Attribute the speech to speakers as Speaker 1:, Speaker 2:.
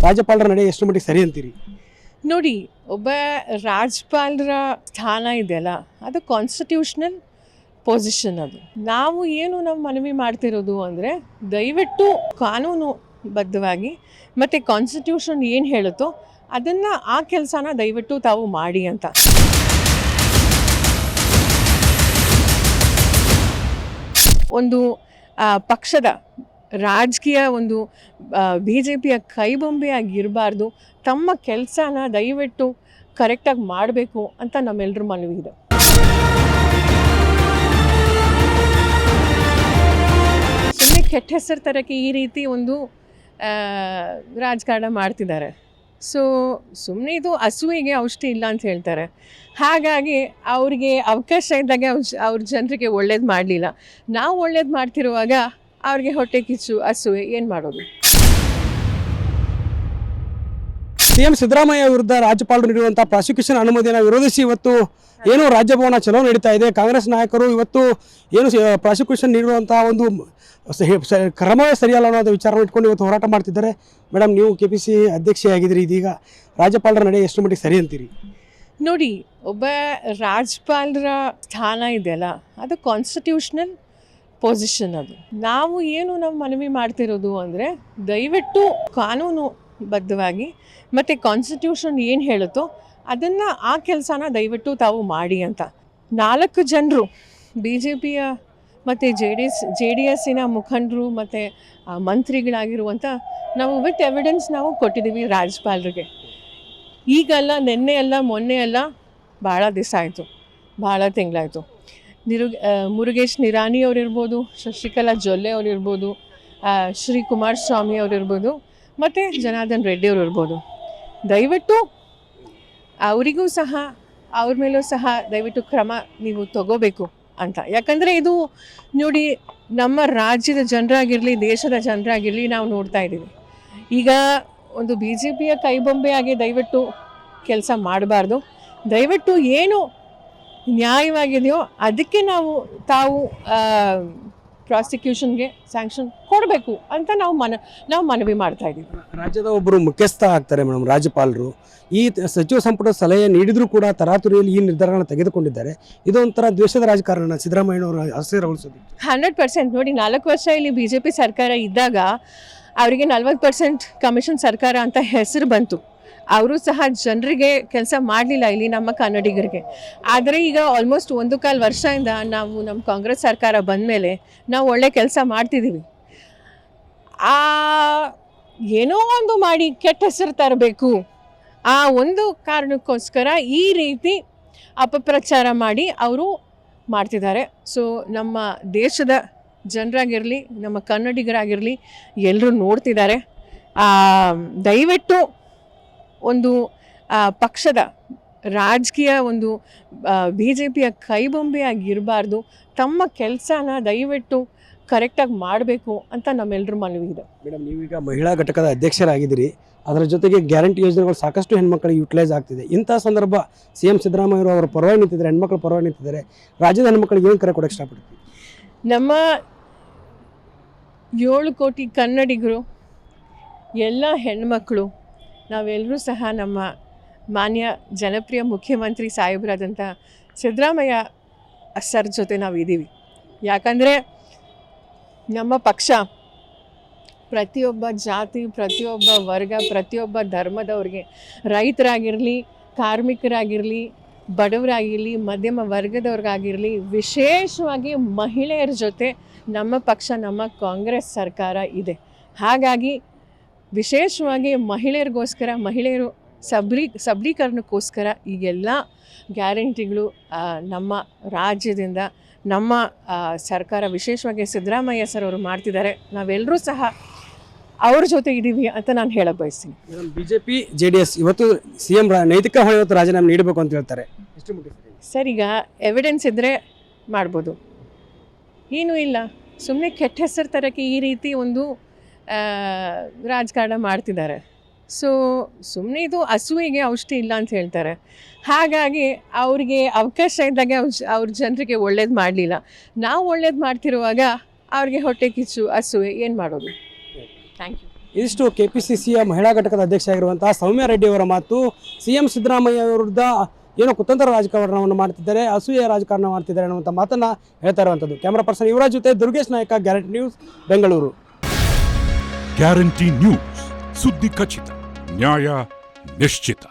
Speaker 1: ರಾಜ್ಯಪಾಲರ ನಡೆ ಎಷ್ಟು ಮಟ್ಟಿಗೆ ಸರಿ ಅಂತೀರಿ?
Speaker 2: ನೋಡಿ, ಒಬ್ಬ ರಾಜ್ಯಪಾಲರ ಸ್ಥಾನ ಇದೆಯಲ್ಲ, ಅದು ಕಾನ್ಸ್ಟಿಟ್ಯೂಷನಲ್ ಪೊಸಿಷನ್. ಅದು ನಾವು ಮನವಿ ಮಾಡ್ತಿರೋದು ಅಂದರೆ, ದಯವಿಟ್ಟು ಕಾನೂನುಬದ್ಧವಾಗಿ ಮತ್ತು ಕಾನ್ಸ್ಟಿಟ್ಯೂಷನ್ ಏನು ಹೇಳುತ್ತೋ ಅದನ್ನು ಆ ಕೆಲಸನ ದಯವಿಟ್ಟು ತಾವು ಮಾಡಿ ಅಂತ. ಒಂದು ಪಕ್ಷದ ರಾಜಕೀಯ ಒಂದು BJPಯ ಕೈಬೊಂಬೆಯಾಗಿರಬಾರ್ದು. ತಮ್ಮ ಕೆಲಸನ ದಯವಿಟ್ಟು ಕರೆಕ್ಟಾಗಿ ಮಾಡಬೇಕು ಅಂತ ನಮ್ಮೆಲ್ಲರ ಮನವಿ ಇದೆ. ಸುಮ್ಮನೆ ಕೆಟ್ಟ ಹೆಸರು ತರಕ್ಕೆ ಈ ರೀತಿ ಒಂದು ರಾಜಕಾರಣ ಮಾಡ್ತಿದ್ದಾರೆ. ಸೊ ಸುಮ್ಮನೆ ಇದು ಹಸುವಿಗೆ ಔಷಧಿ ಇಲ್ಲ ಅಂತ ಹೇಳ್ತಾರೆ. ಹಾಗಾಗಿ ಅವ್ರಿಗೆ ಅವಕಾಶ ಇದ್ದಾಗ ಅವ್ರ ಜನರಿಗೆ ಒಳ್ಳೇದು ಮಾಡಲಿಲ್ಲ. ನಾವು ಒಳ್ಳೇದು ಮಾಡ್ತಿರುವಾಗ ಅವ್ರಿಗೆ ಹೊಟ್ಟೆ ಕಿಚ್ಚು ಹಸುವೆ ಏನು ಮಾಡೋದು?
Speaker 1: CM ಸಿದ್ದರಾಮಯ್ಯ ವಿರುದ್ಧ ರಾಜ್ಯಪಾಲರು ನೀಡುವಂತಹ ಪ್ರಾಸಿಕ್ಯೂಷನ್ ಅನುಮತಿಯನ್ನು ವಿರೋಧಿಸಿ ಇವತ್ತು ಏನು ರಾಜ್ಯಭವನ ಚಲೋ ನಡೀತಾ ಇದೆ. ಕಾಂಗ್ರೆಸ್ ನಾಯಕರು ಇವತ್ತು ಏನು ಪ್ರಾಸಿಕ್ಯೂಷನ್ ನೀಡುವಂತಹ ಒಂದು ಕ್ರಮವೇ ಸರಿಯಲ್ಲ ಅನ್ನೋದು ವಿಚಾರವನ್ನು ಇಟ್ಕೊಂಡು ಇವತ್ತು ಹೋರಾಟ ಮಾಡ್ತಿದ್ದಾರೆ. ಮೇಡಮ್, ನೀವು KPC ಅಧ್ಯಕ್ಷೆಯಾಗಿದ್ದೀರಿ, ಇದೀಗ ರಾಜ್ಯಪಾಲರ ನಡೆ ಎಷ್ಟು ಮಟ್ಟಿಗೆ ಸರಿ ಅಂತೀರಿ?
Speaker 2: ನೋಡಿ, ಒಬ್ಬ ರಾಜ್ಯಪಾಲರ ಸ್ಥಾನ ಇದೆಯಲ್ಲ, ಅದು ಕಾನ್ಸ್ಟಿಟ್ಯೂಷನಲ್ ಪೊಸಿಷನ್. ಅದು ನಾವು ಮನವಿ ಮಾಡ್ತಿರೋದು ಅಂದರೆ, ದಯವಿಟ್ಟು ಕಾನೂನುಬದ್ಧವಾಗಿ ಮತ್ತು ಕಾನ್ಸ್ಟಿಟ್ಯೂಷನ್ ಏನು ಹೇಳುತ್ತೋ ಅದನ್ನು ಆ ಕೆಲಸನ ದಯವಿಟ್ಟು ತಾವು ಮಾಡಿ ಅಂತ. 4 ಜನರು BJPಯ ಮತ್ತು JDSನ ಮುಖಂಡರು ಮತ್ತು ಮಂತ್ರಿಗಳಾಗಿರುವಂಥ ನಾವು ವಿತ್ ಎವಿಡೆನ್ಸ್ ನಾವು ಕೊಟ್ಟಿದ್ದೀವಿ ರಾಜ್ಯಪಾಲರಿಗೆ. ಈಗಲ್ಲ, ನಿನ್ನೆ ಅಲ್ಲ, ಮೊನ್ನೆ ಅಲ್ಲ, ಭಾಳ ದಿವಸ ಆಯಿತು, ಭಾಳ ತಿಂಗಳಾಯಿತು. ಮುರುಗೇಶ್ ನಿರಾಣಿ ಅವರಿರ್ಬೋದು, ಶಶಿಕಲಾ ಜೊಲ್ಲೆ ಅವರಿರ್ಬೋದು, ಶ್ರೀ ಕುಮಾರಸ್ವಾಮಿ ಅವರಿರ್ಬೋದು, ಮತ್ತು ಜನಾರ್ದನ್ ರೆಡ್ಡಿ ಅವರು ಇರ್ಬೋದು. ದಯವಿಟ್ಟು ಅವರಿಗೂ ಸಹ, ಅವ್ರ ಮೇಲೂ ಸಹ ದಯವಿಟ್ಟು ಕ್ರಮ ನೀವು ತಗೋಬೇಕು ಅಂತ. ಯಾಕಂದರೆ ಇದು ನೋಡಿ, ನಮ್ಮ ರಾಜ್ಯದ ಜನರಾಗಿರಲಿ, ದೇಶದ ಜನರಾಗಿರಲಿ, ನಾವು ನೋಡ್ತಾ ಇದ್ದೀವಿ. ಈಗ ಒಂದು BJPಯ ಕೈಬೊಂಬೆಯಾಗಿ ದಯವಿಟ್ಟು ಕೆಲಸ ಮಾಡಬಾರ್ದು. ದಯವಿಟ್ಟು ಏನು ನ್ಯಾಯವಾಗಿದೆಯೋ ಅದಕ್ಕೆ ತಾವು ಪ್ರಾಸಿಕ್ಯೂಷನ್ಗೆ ಸ್ಯಾಂಕ್ಷನ್ ಕೊಡಬೇಕು ಅಂತ ನಾವು ಮನವಿ ಮಾಡ್ತಾ ಇದ್ದೀವಿ.
Speaker 1: ರಾಜ್ಯದ ಒಬ್ಬರು ಮುಖ್ಯಸ್ಥ ಆಗ್ತಾರೆ ಮೇಡಮ್ ರಾಜ್ಯಪಾಲರು. ಈ ಸಚಿವ ಸಂಪುಟ ಸಲಹೆ ನೀಡಿದರೂ ಕೂಡ ತರಾತುರಿಯಲ್ಲಿ ಈ ನಿರ್ಧಾರಗಳನ್ನು ತೆಗೆದುಕೊಂಡಿದ್ದಾರೆ. ಇದೊಂಥರ ದ್ವೇಷದ ರಾಜಕಾರಣ ಸಿದ್ದರಾಮಯ್ಯನವರು ಅಸ್ಥಿರಗೊಳಿಸೋದು.
Speaker 2: 100% ನೋಡಿ, 4 ವರ್ಷ ಇಲ್ಲಿ BJP ಸರ್ಕಾರ ಇದ್ದಾಗ ಅವರಿಗೆ 40% ಕಮಿಷನ್ ಸರ್ಕಾರ ಅಂತ ಹೆಸರು ಬಂತು. ಅವರು ಸಹ ಜನರಿಗೆ ಕೆಲಸ ಮಾಡಲಿಲ್ಲ ಇಲ್ಲಿ ನಮ್ಮ ಕನ್ನಡಿಗರಿಗೆ. ಆದರೆ ಈಗ ಆಲ್ಮೋಸ್ಟ್ 1.25 ವರ್ಷದಿಂದ ನಮ್ಮ ಕಾಂಗ್ರೆಸ್ ಸರ್ಕಾರ ಬಂದ ಮೇಲೆ ನಾವು ಒಳ್ಳೆ ಕೆಲಸ ಮಾಡ್ತಿದ್ದೀವಿ. ಏನೋ ಒಂದು ಮಾಡಿ ಕೆಟ್ಟ ಹೆಸರು ತರಬೇಕು, ಆ ಒಂದು ಕಾರಣಕ್ಕೋಸ್ಕರ ಈ ರೀತಿ ಅಪಪ್ರಚಾರ ಮಾಡಿ ಅವರು ಮಾಡ್ತಿದ್ದಾರೆ. ಸೊ ನಮ್ಮ ದೇಶದ ಜನರಾಗಿರಲಿ, ನಮ್ಮ ಕನ್ನಡಿಗರಾಗಿರಲಿ, ಎಲ್ಲರೂ ನೋಡ್ತಿದ್ದಾರೆ. ದಯವಿಟ್ಟು ಒಂದು ಪಕ್ಷದ ರಾಜಕೀಯ ಒಂದು BJPಯ ಕೈಬೊಂಬೆಯಾಗಿರಬಾರ್ದು. ತಮ್ಮ ಕೆಲಸನ ದಯವಿಟ್ಟು ಕರೆಕ್ಟಾಗಿ ಮಾಡಬೇಕು ಅಂತ ನಮ್ಮೆಲ್ಲರ ಮನವಿ ಇದೆ.
Speaker 1: ಮೇಡಮ್, ನೀವೀಗ ಮಹಿಳಾ ಘಟಕದ ಅಧ್ಯಕ್ಷರಾಗಿದ್ದೀರಿ. ಅದರ ಜೊತೆಗೆ ಗ್ಯಾರಂಟಿ ಯೋಜನೆಗಳು ಸಾಕಷ್ಟು ಹೆಣ್ಮಕ್ಳಿಗೆ ಯೂಟಿಲೈಸ್ ಆಗ್ತಿದೆ. ಇಂಥ ಸಂದರ್ಭ CM ಸಿದ್ದರಾಮಯ್ಯರು ಅವರ ಪರವಾಗಿ ನಿಂತಿದ್ದಾರೆ, ಹೆಣ್ಮಕ್ಳ ಪರವಾಗಿ ನಿಂತಿದ್ದಾರೆ. ರಾಜ್ಯದ ಹೆಣ್ಮಕ್ಳಿಗೆ ಏನು ಕರೆ ಕೊಡೋಕ್ಕೆ ಇಷ್ಟಪಡ್ತೀವಿ?
Speaker 2: ನಮ್ಮ 7 ಕೋಟಿ ಕನ್ನಡಿಗರು, ಎಲ್ಲ ಹೆಣ್ಮಕ್ಳು, ನಾವೆಲ್ಲರೂ ಸಹ ನಮ್ಮ ಮಾನ್ಯ ಜನಪ್ರಿಯ ಮುಖ್ಯಮಂತ್ರಿ ಸಾಹೇಬರಾದಂಥ ಸಿದ್ದರಾಮಯ್ಯ ಸರ್ ಜೊತೆ ನಾವು ಇದ್ದೀವಿ. ಯಾಕಂದರೆ ನಮ್ಮ ಪಕ್ಷ ಪ್ರತಿಯೊಬ್ಬ ಜಾತಿ, ಪ್ರತಿಯೊಬ್ಬ ವರ್ಗ, ಪ್ರತಿಯೊಬ್ಬ ಧರ್ಮದವ್ರಿಗೆ, ರೈತರಾಗಿರಲಿ, ಕಾರ್ಮಿಕರಾಗಿರಲಿ, ಬಡವರಾಗಿರಲಿ, ಮಧ್ಯಮ ವರ್ಗದವ್ರಿಗಾಗಿರಲಿ, ವಿಶೇಷವಾಗಿ ಮಹಿಳೆಯರ ಜೊತೆ ನಮ್ಮ ಪಕ್ಷ, ನಮ್ಮ ಕಾಂಗ್ರೆಸ್ ಸರ್ಕಾರ ಇದೆ. ಹಾಗಾಗಿ ವಿಶೇಷವಾಗಿ ಮಹಿಳೆಯರಿಗೋಸ್ಕರ, ಮಹಿಳೆಯರು ಸಬಲೀಕರಣಕ್ಕೋಸ್ಕರ ಈಗೆಲ್ಲ ಗ್ಯಾರಂಟಿಗಳು ನಮ್ಮ ರಾಜ್ಯದಿಂದ ನಮ್ಮ ಸರ್ಕಾರ, ವಿಶೇಷವಾಗಿ ಸಿದ್ದರಾಮಯ್ಯ ಸರ್ ಅವರು ಮಾಡ್ತಿದ್ದಾರೆ. ನಾವೆಲ್ಲರೂ ಸಹ ಅವ್ರ ಜೊತೆ ಇದ್ದೀವಿ ಅಂತ ನಾನು ಹೇಳಕ್ಕೆ ಬಯಸ್ತೀನಿ.
Speaker 1: BJP JDS ಇವತ್ತು CM ನೈತಿಕ ಹೊಣೆ ಇವತ್ತು ರಾಜೀನಾಮೆ ನೀಡಬೇಕು ಅಂತ ಹೇಳ್ತಾರೆ.
Speaker 2: ಸರ್, ಈಗ ಎವಿಡೆನ್ಸ್ ಇದ್ದರೆ ಮಾಡ್ಬೋದು, ಏನೂ ಇಲ್ಲ. ಸುಮ್ಮನೆ ಕೆಟ್ಟ ಹೆಸರು ತರಕ್ಕೆ ಈ ರೀತಿ ಒಂದು ರಾಜಕಾರಣ ಮಾಡ್ತಿದ್ದಾರೆ. ಸೊ ಸುಮ್ಮನೆ ಇದು ಹಸುವಿಗೆ ಔಷಧಿ ಇಲ್ಲ ಅಂತ ಹೇಳ್ತಾರೆ. ಹಾಗಾಗಿ ಅವ್ರಿಗೆ ಅವಕಾಶ ಇದ್ದಾಗ ಅವ್ರ ಜನರಿಗೆ ಒಳ್ಳೇದು ಮಾಡಲಿಲ್ಲ. ನಾವು ಒಳ್ಳೇದು ಮಾಡ್ತಿರುವಾಗ ಅವ್ರಿಗೆ ಹೊಟ್ಟೆ ಕಿಚ್ಚು ಹಸುವೆ ಏನು ಮಾಡೋದು? Thank you.
Speaker 1: ಇದಿಷ್ಟು KPCCಯ ಮಹಿಳಾ ಘಟಕದ ಅಧ್ಯಕ್ಷ ಆಗಿರುವಂತಹ ಸೌಮ್ಯ ರೆಡ್ಡಿ ಅವರ ಮಾತು. CM ಸಿದ್ದರಾಮಯ್ಯ ವಿರುದ್ಧ ಏನೋ ಕುತಂತ್ರ ರಾಜಕಾರಣವನ್ನು ಮಾಡ್ತಿದ್ದಾರೆ, ಅಸೂಯೆ ರಾಜಕಾರಣ ಮಾಡ್ತಿದ್ದಾರೆ ಅನ್ನುವಂಥ ಮಾತನ್ನು ಹೇಳ್ತಾ ಇರುವಂಥದ್ದು. ಕ್ಯಾಮರಾ ಪರ್ಸನ್ ಯುವರಾಜ್ ಜೊತೆ ದುರ್ಗೇಶ್ ನಾಯಕ, guarantee news, Bengaluru.
Speaker 3: Guarantee news, ಸುದ್ದಿ ಖಚಿತ, ನ್ಯಾಯ ನಿಶ್ಚಿತ.